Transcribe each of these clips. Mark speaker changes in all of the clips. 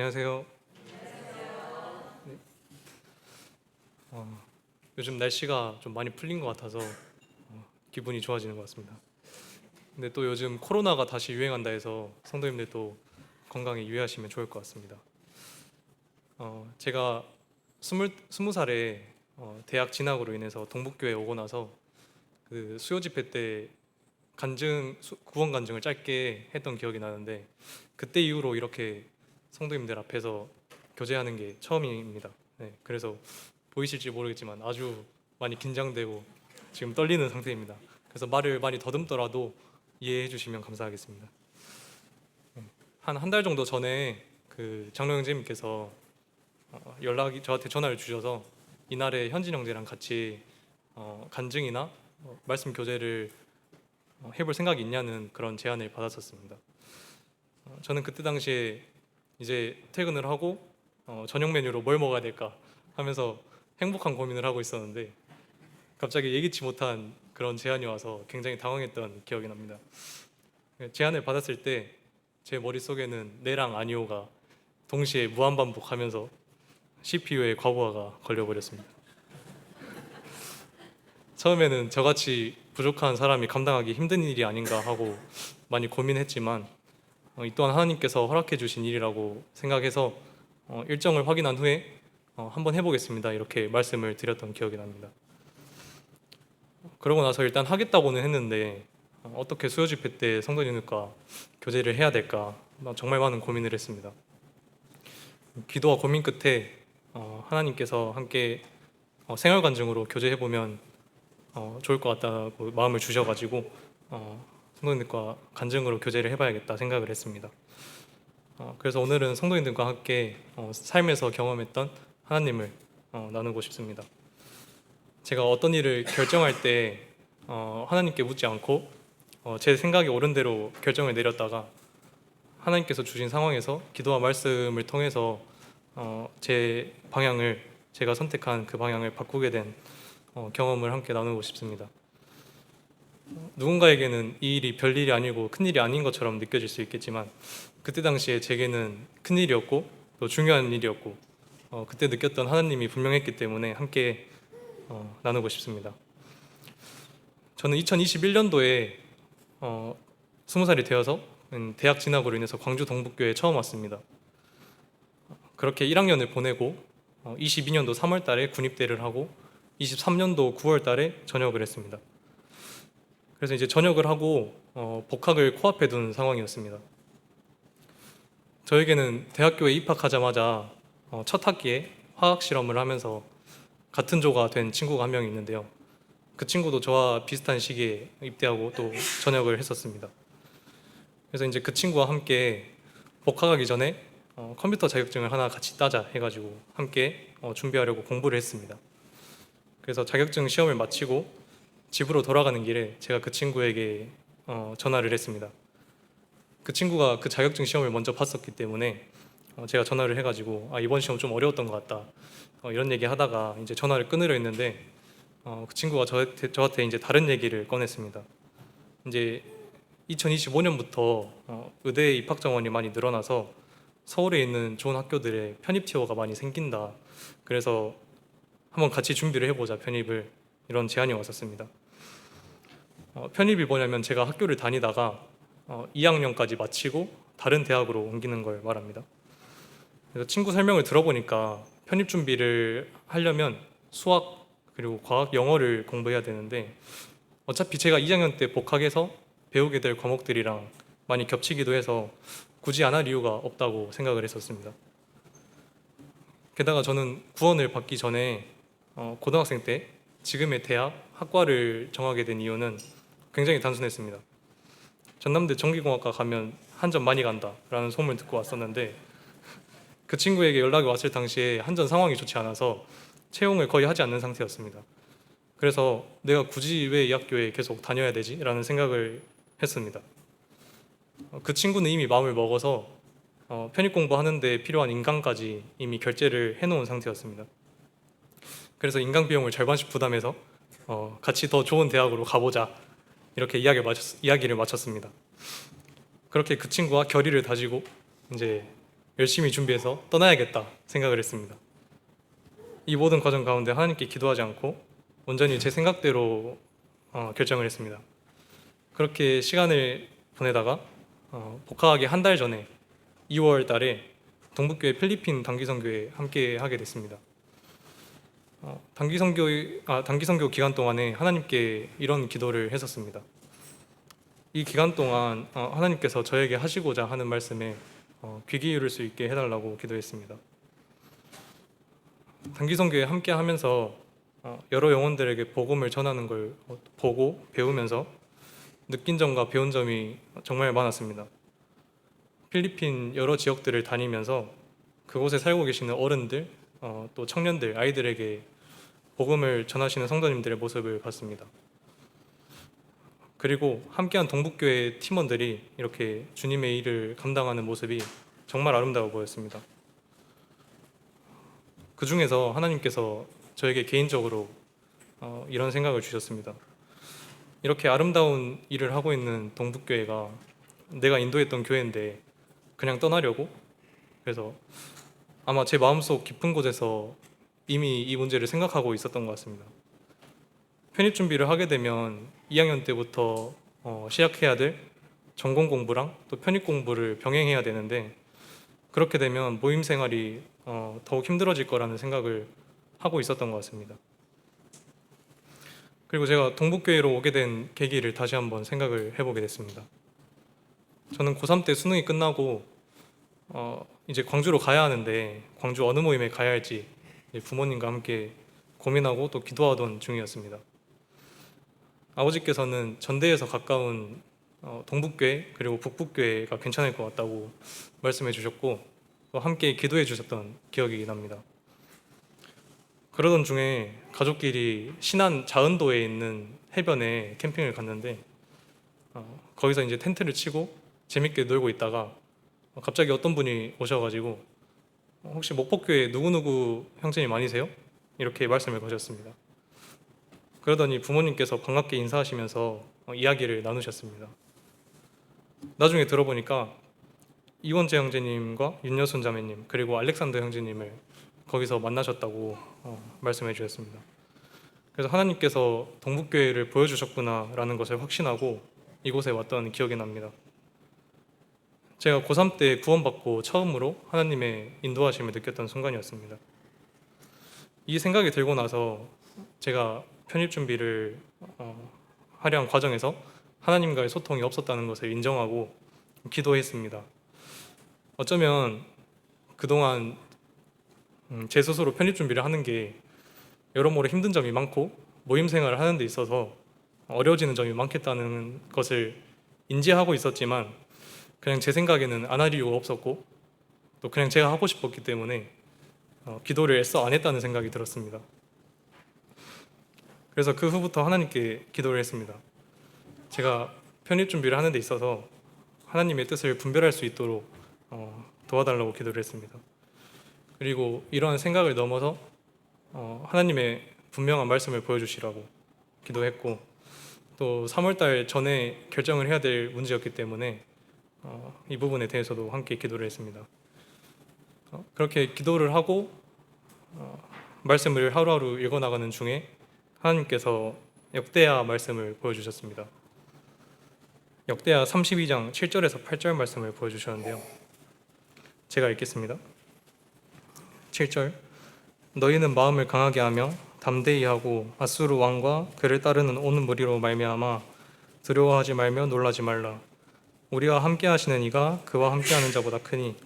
Speaker 1: 안녕하세요. 네. 요즘 날씨가 좀 많이 풀린 것 같아서 기분이 좋아지는 것 같습니다. 근데 또 요즘 코로나가 다시 유행한다 해서 성도님들도 건강에 유의하시면 좋을 것 같습니다. 제가 스무 살에 대학 진학으로 인해서 동북교에 오고 나서 그 수요 집회 때 구원 간증을 짧게 했던 기억이 나는데, 그때 이후로 이렇게 성도님들 앞에서 교제하는 게 처음입니다. 네, 그래서 보이실지 모르겠지만 아주 많이 긴장되고 지금 떨리는 상태입니다. 그래서 말을 많이 더듬더라도 이해해 주시면 감사하겠습니다. 한 한 달 정도 전에 그 장로 형제님께서 연락이 저한테 전화를 주셔서 이날에 현진 형제랑 같이 간증이나 말씀 교제를 해볼 생각이 있냐는 그런 제안을 받았었습니다. 저는 그때 당시에 이제 퇴근을 하고 저녁 메뉴로 뭘 먹어야 될까 하면서 행복한 고민을 하고 있었는데, 갑자기 예기치 못한 그런 제안이 와서 굉장히 당황했던 기억이 납니다. 제안을 받았을 때 제 머릿속에는 네랑 아니오가 동시에 무한반복하면서 CPU에 과부하가 걸려버렸습니다. 처음에는 저같이 부족한 사람이 감당하기 힘든 일이 아닌가 하고 많이 고민했지만, 이 또한 하나님께서 허락해 주신 일이라고 생각해서 일정을 확인한 후에 한번 해보겠습니다 이렇게 말씀을 드렸던 기억이 납니다. 그러고 나서 일단 하겠다고는 했는데 어떻게 수요 집회 때 성도님들과 교제를 해야 될까 정말 많은 고민을 했습니다. 기도와 고민 끝에 하나님께서 함께 생활 간증으로 교제해보면 좋을 것 같다고 마음을 주셔가지고 성도님들과 간증으로 교제를 해봐야겠다 생각을 했습니다. 그래서 오늘은 성도님들과 함께 삶에서 경험했던 하나님을 나누고 싶습니다. 제가 어떤 일을 결정할 때 하나님께 묻지 않고 제 생각이 옳은 대로 결정을 내렸다가 하나님께서 주신 상황에서 기도와 말씀을 통해서 제 방향을, 제가 선택한 그 방향을 바꾸게 된 경험을 함께 나누고 싶습니다. 누군가에게는 이 일이 별일이 아니고 큰일이 아닌 것처럼 느껴질 수 있겠지만, 그때 당시에 제게는 큰일이었고 또 중요한 일이었고 그때 느꼈던 하나님이 분명했기 때문에 함께 나누고 싶습니다. 저는 2021년도에 20살이 되어서 대학 진학으로 인해서 광주 동북교에 처음 왔습니다. 그렇게 1학년을 보내고 22년도 3월 달에 군입대를 하고 23년도 9월 달에 전역을 했습니다. 그래서 이제 전역을 하고 복학을 코앞에 둔 상황이었습니다. 저에게는 대학교에 입학하자마자 첫 학기에 화학 실험을 하면서 같은 조가 된 친구가 한 명 있는데요. 그 친구도 저와 비슷한 시기에 입대하고 또 전역을 했었습니다. 그래서 이제 그 친구와 함께 복학하기 전에 컴퓨터 자격증을 하나 같이 따자 해가지고 함께 준비하려고 공부를 했습니다. 그래서 자격증 시험을 마치고 집으로 돌아가는 길에 제가 그 친구에게 전화를 했습니다. 그 친구가 그 자격증 시험을 먼저 봤었기 때문에 제가 전화를 해가지고 이번 시험 좀 어려웠던 것 같다 이런 얘기 하다가 이제 전화를 끊으려 했는데 그 친구가 저한테 이제 다른 얘기를 꺼냈습니다. 이제 2025년부터 의대 입학 정원이 많이 늘어나서 서울에 있는 좋은 학교들의 편입 티오가 많이 생긴다. 그래서 한번 같이 준비를 해보자, 편입을. 이런 제안이 왔었습니다. 편입이 뭐냐면 제가 학교를 다니다가 2학년까지 마치고 다른 대학으로 옮기는 걸 말합니다. 그래서 친구 설명을 들어보니까 편입 준비를 하려면 수학 그리고 과학, 영어를 공부해야 되는데 어차피 제가 2학년 때 복학해서 배우게 될 과목들이랑 많이 겹치기도 해서 굳이 안 할 이유가 없다고 생각을 했었습니다. 게다가 저는 구원을 받기 전에 고등학생 때 지금의 대학, 학과를 정하게 된 이유는 굉장히 단순했습니다. 전남대 전기공학과 가면 한전 많이 간다라는 소문을 듣고 왔었는데, 그 친구에게 연락이 왔을 당시에 한전 상황이 좋지 않아서 채용을 거의 하지 않는 상태였습니다. 그래서 내가 굳이 왜 이 학교에 계속 다녀야 되지? 라는 생각을 했습니다. 그 친구는 이미 마음을 먹어서 편입 공부하는 데 필요한 인강까지 이미 결제를 해놓은 상태였습니다. 그래서 인강 비용을 절반씩 부담해서 같이 더 좋은 대학으로 가보자 이렇게 이야기를 마쳤습니다. 그렇게 그 친구와 결의를 다지고 이제 열심히 준비해서 떠나야겠다 생각을 했습니다. 이 모든 과정 가운데 하나님께 기도하지 않고 온전히 제 생각대로 결정을 했습니다. 그렇게 시간을 보내다가 복학하기 한 달 전에 2월 달에 동북교회 필리핀 단기선교에 함께 하게 됐습니다. 단기선교 기간 동안에 하나님께 이런 기도를 했었습니다. 이 기간 동안 하나님께서 저에게 하시고자 하는 말씀에 귀 기울일 수 있게 해달라고 기도했습니다. 단기선교에 함께 하면서 여러 영혼들에게 복음을 전하는 걸 보고 배우면서 느낀 점과 배운 점이 정말 많았습니다. 필리핀 여러 지역들을 다니면서 그곳에 살고 계시는 어른들, 또 청년들, 아이들에게 복음을 전하시는 성도님들의 모습을 봤습니다. 그리고 함께한 동북교회 팀원들이 이렇게 주님의 일을 감당하는 모습이 정말 아름다워 보였습니다. 그 중에서 하나님께서 저에게 개인적으로 이런 생각을 주셨습니다. 이렇게 아름다운 일을 하고 있는 동북교회가 내가 인도했던 교회인데 그냥 떠나려고? 그래서 아마 제 마음속 깊은 곳에서 이미 이 문제를 생각하고 있었던 것 같습니다. 편입 준비를 하게 되면 2학년 때부터 시작해야 될 전공 공부랑 또 편입 공부를 병행해야 되는데 그렇게 되면 모임 생활이 더욱 힘들어질 거라는 생각을 하고 있었던 것 같습니다. 그리고 제가 동북교회로 오게 된 계기를 다시 한번 생각을 해보게 됐습니다. 저는 고3 때 수능이 끝나고 이제 광주로 가야 하는데 광주 어느 모임에 가야 할지 부모님과 함께 고민하고 또 기도하던 중이었습니다. 아버지께서는 전대에서 가까운 동북교회 그리고 북북교회가 괜찮을 것 같다고 말씀해 주셨고 또 함께 기도해 주셨던 기억이 납니다. 그러던 중에 가족끼리 신안 자은도에 있는 해변에 캠핑을 갔는데 거기서 이제 텐트를 치고 재밌게 놀고 있다가 갑자기 어떤 분이 오셔가지고 혹시 목포교회 누구누구 형제님 아니세요? 이렇게 말씀을 거셨습니다. 그러더니 부모님께서 반갑게 인사하시면서 이야기를 나누셨습니다. 나중에 들어보니까 이원재 형제님과 윤여순 자매님 그리고 알렉산더 형제님을 거기서 만나셨다고 말씀해 주셨습니다. 그래서 하나님께서 동북교회를 보여주셨구나라는 것을 확신하고 이곳에 왔던 기억이 납니다. 제가 고3 때 구원받고 처음으로 하나님의 인도하심을 느꼈던 순간이었습니다. 이 생각이 들고 나서 제가 편입 준비를 하려는 과정에서 하나님과의 소통이 없었다는 것을 인정하고 기도했습니다. 어쩌면 그동안 제 스스로 편입 준비를 하는 게 여러모로 힘든 점이 많고 모임 생활을 하는 데 있어서 어려워지는 점이 많겠다는 것을 인지하고 있었지만 그냥 제 생각에는 안 할 이유가 없었고 또 그냥 제가 하고 싶었기 때문에 기도를 애써 안 했다는 생각이 들었습니다. 그래서 그 후부터 하나님께 기도를 했습니다. 제가 편입 준비를 하는 데 있어서 하나님의 뜻을 분별할 수 있도록 도와달라고 기도를 했습니다. 그리고 이러한 생각을 넘어서 하나님의 분명한 말씀을 보여주시라고 기도했고 또 3월달 전에 결정을 해야 될 문제였기 때문에 이 부분에 대해서도 함께 기도를 했습니다. 그렇게 기도를 하고 말씀을 하루하루 읽어나가는 중에 하나님께서 역대하 말씀을 보여주셨습니다. 역대하 32장 7절에서 8절 말씀을 보여주셨는데요. 제가 읽겠습니다. 7절 너희는 마음을 강하게 하며 담대히 하고 아수르 왕과 그를 따르는 온 무리로 말미암아 두려워하지 말며 놀라지 말라. 우리와 함께 하시는 이가 그와 함께하는 자보다 크니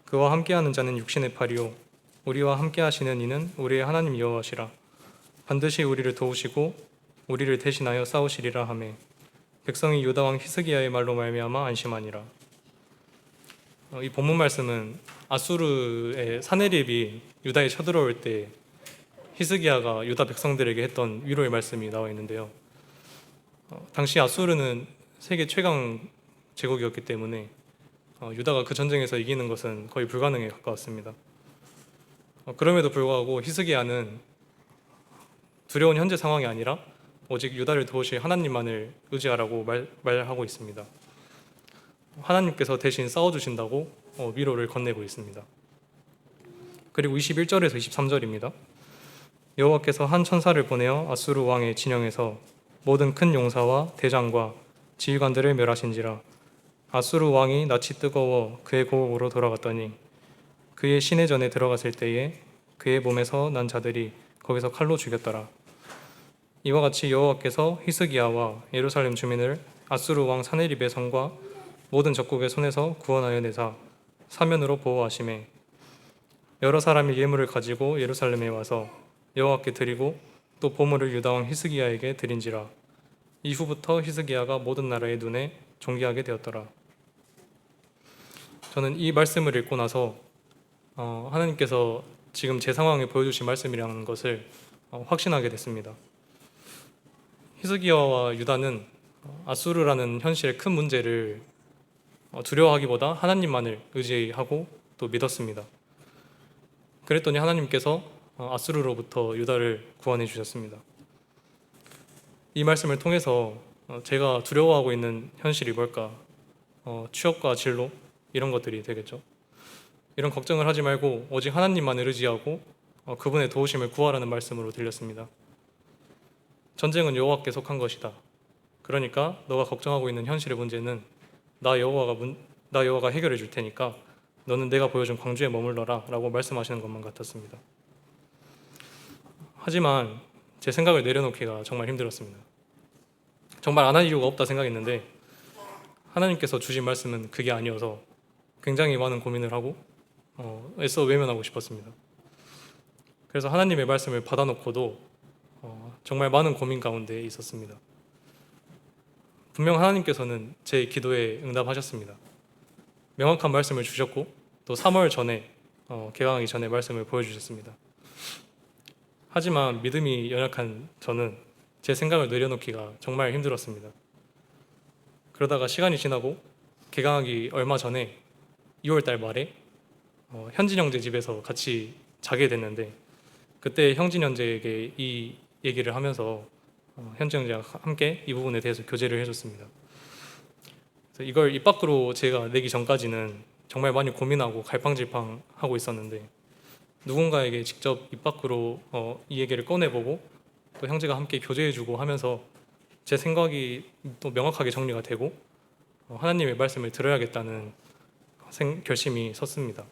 Speaker 1: 그와 함께하는 자는 육신의 팔이요 우리와 함께 하시는 이는 우리의 하나님 여호와시라. 반드시 우리를 도우시고 우리를 대신하여 싸우시리라 하매 백성이 유다 왕 히스기야의 말로 말미암아 안심하니라. 이 본문 말씀은 아수르의 사네립이 유다에 쳐들어올 때 히스기야가 유다 백성들에게 했던 위로의 말씀이 나와 있는데요. 당시 아수르는 세계 최강 제국이었기 때문에 유다가 그 전쟁에서 이기는 것은 거의 불가능에 가까웠습니다. 그럼에도 불구하고 히스기야는 두려운 현재 상황이 아니라 오직 유다를 도우실 하나님만을 의지하라고 말하고 있습니다. 하나님께서 대신 싸워주신다고 위로를 건네고 있습니다. 그리고 21절에서 23절입니다. 여호와께서 한 천사를 보내어 아수르 왕의 진영에서 모든 큰 용사와 대장과 지휘관들을 멸하신지라. 아수르 왕이 낯이 뜨거워 그의 고국으로 돌아갔더니 그의 시내전에 들어갔을 때에 그의 몸에서 난 자들이 거기서 칼로 죽였더라. 이와 같이 여호와께서 히스기야와 예루살렘 주민을 아수르 왕 사네립의 손과 모든 적국의 손에서 구원하여 내사 사면으로 보호하시매 여러 사람이 예물을 가지고 예루살렘에 와서 여호와께 드리고 또 보물을 유다 왕 히스기야에게 드린지라. 이후부터 히스기야가 모든 나라의 눈에 존귀하게 되었더라. 저는 이 말씀을 읽고 나서 하나님께서 지금 제 상황에 보여주신 말씀이라는 것을 확신하게 됐습니다. 히스기야와 유다는 아수르라는 현실의 큰 문제를 두려워하기보다 하나님만을 의지하고 또 믿었습니다. 그랬더니 하나님께서 아수르로부터 유다를 구원해 주셨습니다. 이 말씀을 통해서 제가 두려워하고 있는 현실이 뭘까? 취업과 진로 이런 것들이 되겠죠. 이런 걱정을 하지 말고 오직 하나님만을 의지하고 그분의 도우심을 구하라는 말씀으로 들렸습니다. 전쟁은 여호와께 속한 것이다. 그러니까 너가 걱정하고 있는 현실의 문제는 나 여호와가 해결해 줄 테니까 너는 내가 보여준 광주에 머물러라 라고 말씀하시는 것만 같았습니다. 하지만 제 생각을 내려놓기가 정말 힘들었습니다. 정말 안 할 이유가 없다 생각했는데 하나님께서 주신 말씀은 그게 아니어서 굉장히 많은 고민을 하고 애써 외면하고 싶었습니다. 그래서 하나님의 말씀을 받아놓고도 정말 많은 고민 가운데 있었습니다. 분명 하나님께서는 제 기도에 응답하셨습니다. 명확한 말씀을 주셨고 또 3월 전에 개강하기 전에 말씀을 보여주셨습니다. 하지만 믿음이 연약한 저는 제 생각을 내려놓기가 정말 힘들었습니다. 그러다가 시간이 지나고 개강하기 얼마 전에 2월 달 말에 현진 형제 집에서 같이 자게 됐는데 그때 형진 형제에게 이 얘기를 하면서 현진 형제와 함께 이 부분에 대해서 교제를 해줬습니다. 그래서 이걸 입 밖으로 제가 내기 전까지는 정말 많이 고민하고 갈팡질팡하고 있었는데 누군가에게 직접 입 밖으로 이 얘기를 꺼내보고 또 형제가 함께 교제해주고 하면서 제 생각이 또 명확하게 정리가 되고 하나님의 말씀을 들어야겠다는 결심이 섰습니다.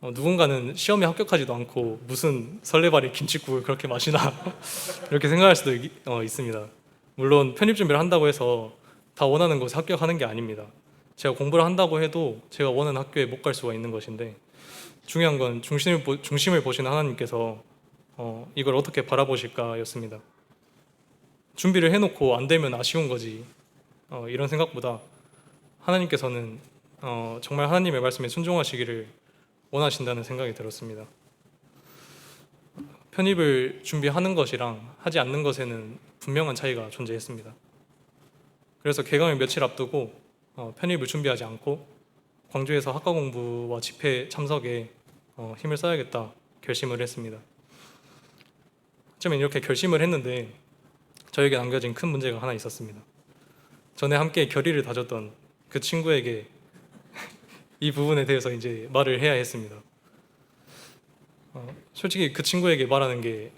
Speaker 1: 누군가는 시험에 합격하지도 않고 무슨 설레발에 김칫국을 그렇게 마시나 이렇게 생각할 수도 있습니다. 물론 편입 준비를 한다고 해서 다 원하는 곳에 합격하는 게 아닙니다. 제가 공부를 한다고 해도 제가 원하는 학교에 못 갈 수가 있는 것인데 중요한 건 중심을 보시는 하나님께서 이걸 어떻게 바라보실까였습니다. 준비를 해놓고 안 되면 아쉬운 거지 이런 생각보다 하나님께서는 정말 하나님의 말씀에 순종하시기를 원하신다는 생각이 들었습니다. 편입을 준비하는 것이랑 하지 않는 것에는 분명한 차이가 존재했습니다. 그래서 개강을 며칠 앞두고 편입을 준비하지 않고 광주에서 학과 공부와 집회 참석에 힘을 써야겠다 결심을 했습니다. 처음에 이렇게 결심을 했는데 저에게 남겨진 큰 문제가 하나 있었습니다. 전에 함께 결의를 다졌던 그 친구에게 이 부분에 대해서 이제 말을 해야 했습니다. 솔직히 그 친구에게 말하는 게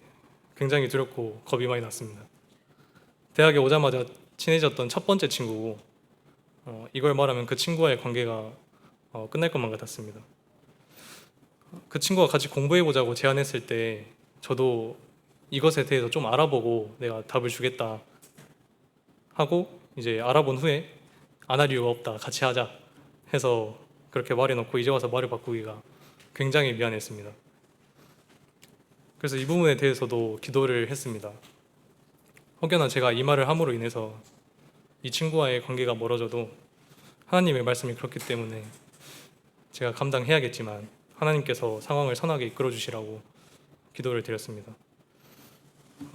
Speaker 1: 굉장히 두렵고 겁이 많이 났습니다. 대학에 오자마자 친해졌던 첫 번째 친구고 이걸 말하면 그 친구와의 관계가 끝날 것만 같았습니다. 그 친구가 같이 공부해보자고 제안했을 때 저도 이것에 대해서 좀 알아보고 내가 답을 주겠다 하고 이제 알아본 후에 안 할 이유가 없다 같이 하자 해서 그렇게 말해놓고 이제 와서 말을 바꾸기가 굉장히 미안했습니다. 그래서 이 부분에 대해서도 기도를 했습니다. 혹여나 제가 이 말을 함으로 인해서 이 친구와의 관계가 멀어져도 하나님의 말씀이 그렇기 때문에 제가 감당해야겠지만 하나님께서 상황을 선하게 이끌어 주시라고 기도를 드렸습니다.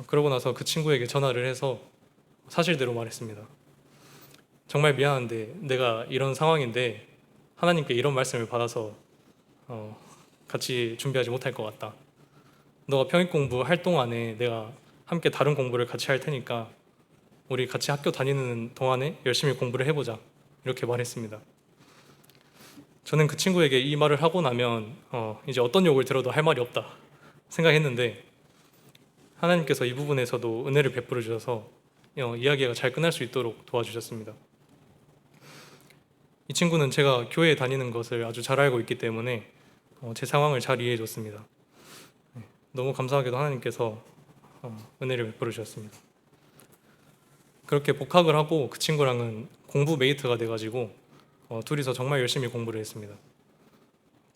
Speaker 1: 그러고 나서 그 친구에게 전화를 해서 사실대로 말했습니다. 정말 미안한데 내가 이런 상황인데 하나님께 이런 말씀을 받아서 같이 준비하지 못할 것 같다. 너가 평일 공부할 동안에 내가 함께 다른 공부를 같이 할 테니까 우리 같이 학교 다니는 동안에 열심히 공부를 해보자 이렇게 말했습니다. 저는 그 친구에게 이 말을 하고 나면 이제 어떤 욕을 들어도 할 말이 없다 생각했는데, 하나님께서 이 부분에서도 은혜를 베풀어 주셔서 이야기가 잘 끝날 수 있도록 도와주셨습니다. 이 친구는 제가 교회에 다니는 것을 아주 잘 알고 있기 때문에 제 상황을 잘 이해해 줬습니다. 너무 감사하게도 하나님께서 은혜를 베풀어 주셨습니다. 그렇게 복학을 하고 그 친구랑은 공부 메이트가 돼가지고 둘이서 정말 열심히 공부를 했습니다.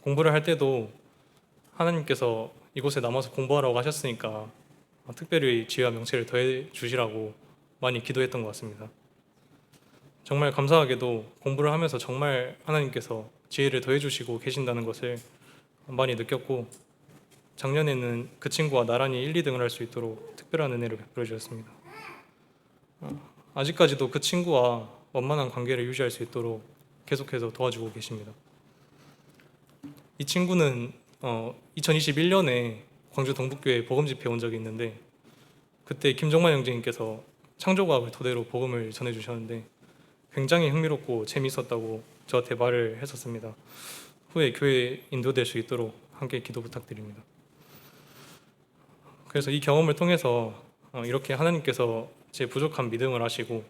Speaker 1: 공부를 할 때도 하나님께서 이곳에 남아서 공부하라고 하셨으니까 특별히 지혜와 명철을 더해 주시라고 많이 기도했던 것 같습니다. 정말 감사하게도 공부를 하면서 정말 하나님께서 지혜를 더해 주시고 계신다는 것을 많이 느꼈고, 작년에는 그 친구와 나란히 1, 2등을 할 수 있도록 특별한 은혜를 베풀어 주셨습니다. 아직까지도 그 친구와 원만한 관계를 유지할 수 있도록 계속해서 도와주고 계십니다. 이 친구는 2021년에 광주 동북교회 복음 집회에 온 적이 있는데, 그때 김정만 형제님께서 창조과학을 토대로 복음을 전해주셨는데 굉장히 흥미롭고 재미있었다고 저한테 말을 했었습니다. 후에 교회에 인도될 수 있도록 함께 기도 부탁드립니다. 그래서 이 경험을 통해서 이렇게 하나님께서 제 부족한 믿음을 아시고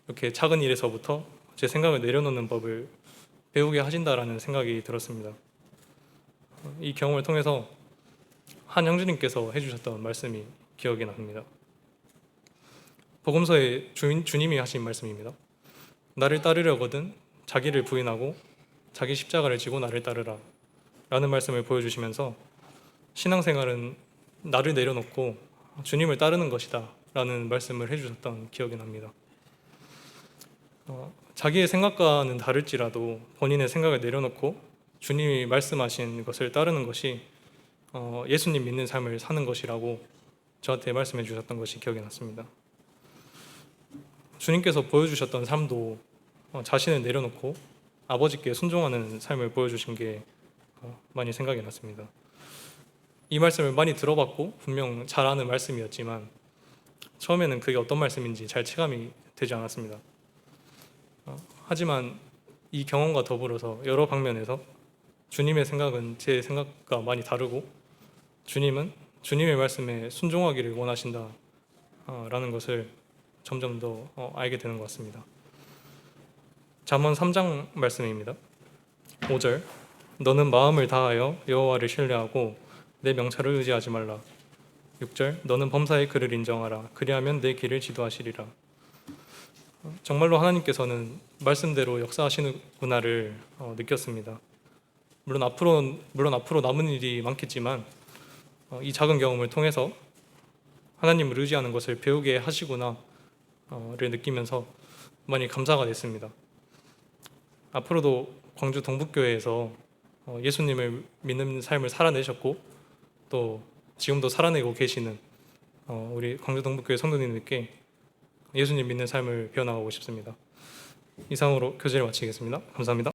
Speaker 1: 이렇게 작은 일에서부터 제 생각을 내려놓는 법을 배우게 하신다라는 생각이 들었습니다. 이 경험을 통해서 한 형제님께서 해주셨던 말씀이 기억이 납니다. 복음서에 주님이 하신 말씀입니다. 나를 따르려거든 자기를 부인하고 자기 십자가를 지고 나를 따르라 라는 말씀을 보여주시면서 신앙생활은 나를 내려놓고 주님을 따르는 것이다 라는 말씀을 해주셨던 기억이 납니다. 자기의 생각과는 다를지라도 본인의 생각을 내려놓고 주님이 말씀하신 것을 따르는 것이 예수님 믿는 삶을 사는 것이라고 저한테 말씀해 주셨던 것이 기억이 났습니다. 주님께서 보여주셨던 삶도 자신을 내려놓고 아버지께 순종하는 삶을 보여주신 게 많이 생각이 났습니다. 이 말씀을 많이 들어봤고 분명 잘 아는 말씀이었지만 처음에는 그게 어떤 말씀인지 잘 체감이 되지 않았습니다. 하지만 이 경험과 더불어서 여러 방면에서 주님의 생각은 제 생각과 많이 다르고 주님은 주님의 말씀에 순종하기를 원하신다 라는 것을 점점 더 알게 되는 것 같습니다. 잠언 3장 말씀입니다. 5절, 너는 마음을 다하여 여호와를 신뢰하고 내 명철을 의지하지 말라. 6절, 너는 범사의 그를 인정하라. 그리하면 내 길을 지도하시리라. 정말로 하나님께서는 말씀대로 역사하시는구나를 느꼈습니다. 물론 앞으로 남은 일이 많겠지만 이 작은 경험을 통해서 하나님을 의지하는 것을 배우게 하시구나를 느끼면서 많이 감사가 됐습니다. 앞으로도 광주 동북교회에서 예수님을 믿는 삶을 살아내셨고 또 지금도 살아내고 계시는 우리 광주 동북교회 성도님들께 예수님 믿는 삶을 배워나가고 싶습니다. 이상으로 교제를 마치겠습니다. 감사합니다.